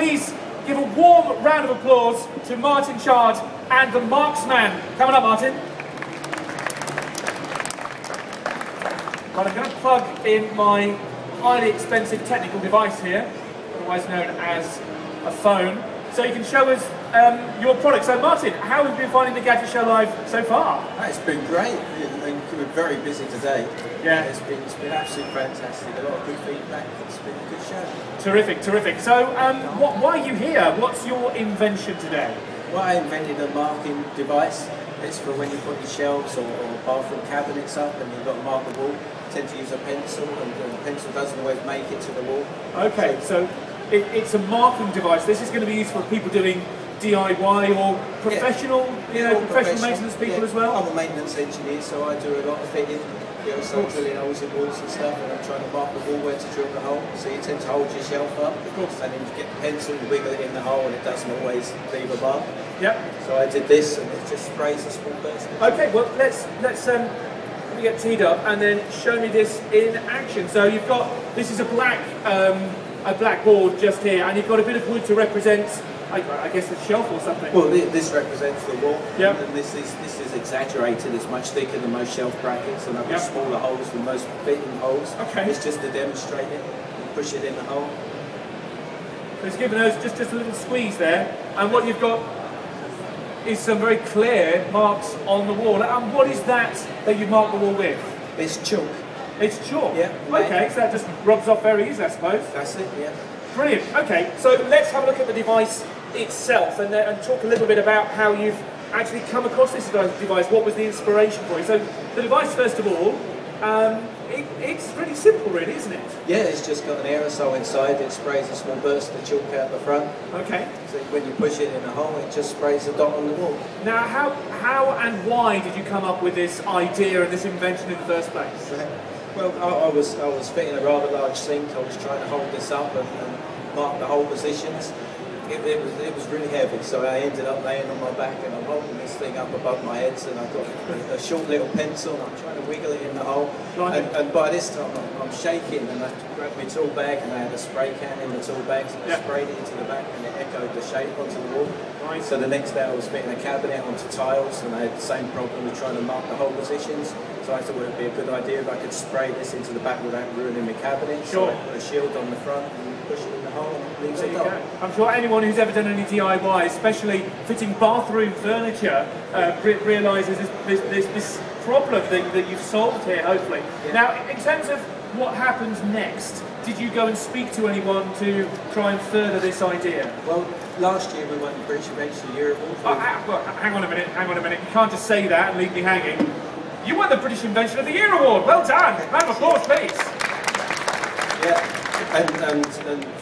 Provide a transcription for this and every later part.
please give a warm round of applause to Martin Chard and the marXman. Coming up, Martin. Right, I'm going to plug in my highly expensive technical device here, otherwise known as a phone, so you can show us your product. So Martin, how have you been finding the Gadget Show Live so far? It's been great. We're very busy today. Yeah. It's been absolutely fantastic. A lot of good feedback. It's been a good show. Terrific, terrific. So why are you here? What's your invention today? Well, I invented a marking device. It's for when you put your shelves or bathroom cabinets up and you've got to mark the wall. You tend to use a pencil, and the pencil doesn't always make it to the wall. Okay, so it's a marking device. This is going to be used for people doing DIY or professional, professional maintenance people as well? I'm a maintenance engineer, so I do a lot of fitting. So I'm drilling holes in walls and stuff, and I'm trying to mark the wall where to drill the hole. So you tend to hold your shelf up, of course, and then you get the pencil, you wiggle it in the hole, and it doesn't always leave a mark. Yep. So I did this, and it just sprays a small burst. Okay, well let's let me get teed up, and then show me this in action. So you've got, this is a black board just here, and you've got a bit of wood to represent, I guess, a shelf or something. Well, this represents the wall. Yep. And this is exaggerated. It's much thicker than most shelf brackets, and I've got smaller holes than most fitting holes. Okay. It's just to demonstrate it. You push it in the hole. So it's given us just a little squeeze there, and what you've got is some very clear marks on the wall. And what is that you've marked the wall with? It's chalk. It's chalk? Yeah. Okay, so that just rubs off very easily, I suppose. That's it, yeah. Brilliant. Okay, so let's have a look at the device itself and talk a little bit about how you've actually come across this device. What was the inspiration for it? So the device, first of all, it's pretty simple, really, isn't it? Yeah, it's just got an aerosol inside. It sprays a small burst of chalk out the front. Okay. So when you push it in a hole, it just sprays a dot on the wall. Now, how and why did you come up with this idea and this invention in the first place? Well, I was fitting a rather large sink. I was trying to hold this up and mark the hole positions. It was really heavy, so I ended up laying on my back and I'm holding this thing up above my head, and I've got a short little pencil and I'm trying to wiggle it in the hole. Right. And by this time I'm shaking, and I grabbed my tool bag and I had a spray can in the tool bags, and I sprayed it into the back and it echoed the shape onto the wall. Right. So the next day I was fitting a cabinet onto tiles, and I had the same problem with trying to mark the hole positions. So I thought it would be a good idea if I could spray this into the back without ruining my cabinet. Sure. So I put a shield on the front and push it in the hole and it leaves it go. I'm sure anyone who's ever done any DIY, especially fitting bathroom furniture, realises this problem that you've solved here, hopefully. Yeah. Now, in terms of what happens next, did you go and speak to anyone to try and further this idea? Well, last year we won the British Invention of the Year Award. Hang on a minute. You can't just say that and leave me hanging. You won the British Invention of the Year Award. Well done. Round of applause, please. Yeah, and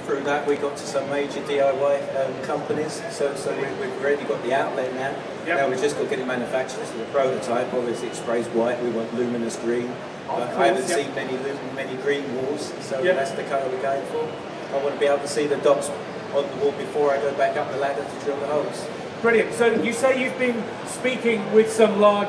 through that we got to some major DIY companies. So we've already got the outlet now. Yep. Now we've just got to get it manufactured. So the prototype, obviously, it sprays white. We want luminous green. I haven't seen many green walls, so that's the colour we're going for. I want to be able to see the dots on the wall before I go back up the ladder to drill the holes. Brilliant. So you say you've been speaking with some large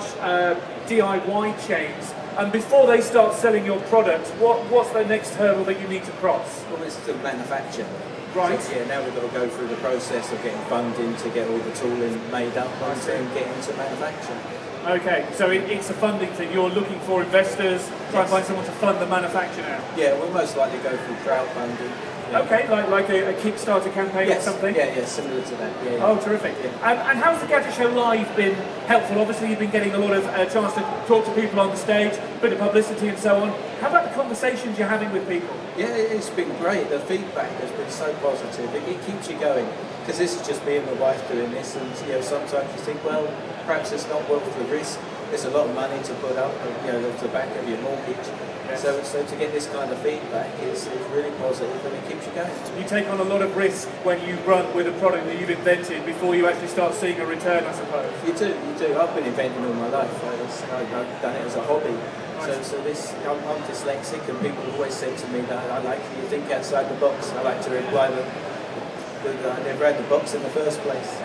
DIY chains, and before they start selling your product, what's the next hurdle that you need to cross? Well, it's the manufacture. Right. So, now we've got to go through the process of getting funding to get all the tooling made up and then get into manufacture. Okay, so it's a funding thing. You're looking for investors, try and find someone to fund the manufacture now? Yeah, we'll most likely go through crowdfunding. Yeah. Okay, like a Kickstarter campaign or something? Yeah, similar to that. Yeah. Oh, terrific. Yeah. And how's the Gadget Show Live been helpful? Obviously you've been getting a lot of chance to talk to people on the stage, a bit of publicity and so on. How about the conversations you're having with people? Yeah, it's been great. The feedback has been so positive. It keeps you going, because this is just me and my wife doing this, and sometimes you think, well, perhaps it's not worth the risk. There's a lot of money to put up, off the back of your mortgage. Yes. So to get this kind of feedback is really positive, and it keeps you going. You take on a lot of risk when you run with a product that you've invented before you actually start seeing a return, I suppose. You do. I've been inventing all my life. I've done it as a hobby. Right. So I'm dyslexic, and people always say to me that I like you think outside the box. I like to reply that I never had the box in the first place.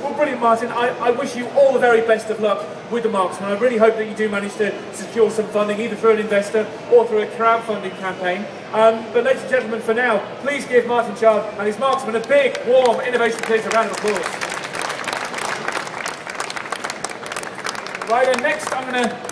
Well, brilliant, Martin. I wish you all the very best of luck with the marXman. I really hope that you do manage to secure some funding, either through an investor or through a crowdfunding campaign. But ladies and gentlemen, for now, please give Martin Chard and his marksman a big, warm, innovation please, a round of applause. Right, and next I'm going to